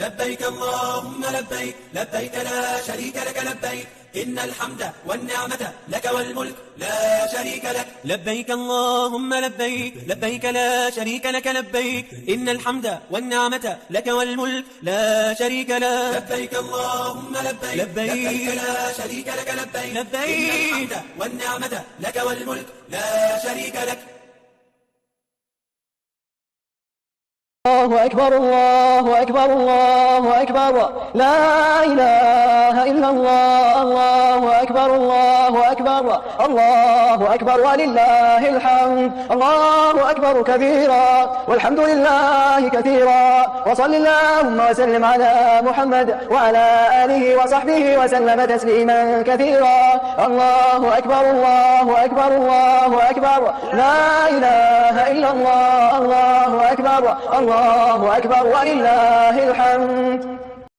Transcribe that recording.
لبيك اللهم لبيك لبيك لا شريك لك لبيك إن الحمد والنعمة لك والملك لا شريك لك. لبيك اللهم لبيك لبيك لا شريك لك لبيك إن الحمد والنعمة لك والملك لا شريك لك. لبيك اللهم لبيك لبيك لا شريك لك لبيك لبيك إن الحمد والنعمة لك والملك لا شريك لك. الله أكبر الله أكبر الله أكبر لا إله إلا الله الله أكبر الله أكبر الله أكبر ولله الحمد. الله أكبر كبيرا والحمد لله كثيرا وصل اللهم وسلم على محمد وعلى آله وصحبه وسلم تسليما كثيرا. الله أكبر الله أكبر الله أكبر لا إله إلا الله الله أكبر الله أكبر ولله الحمد.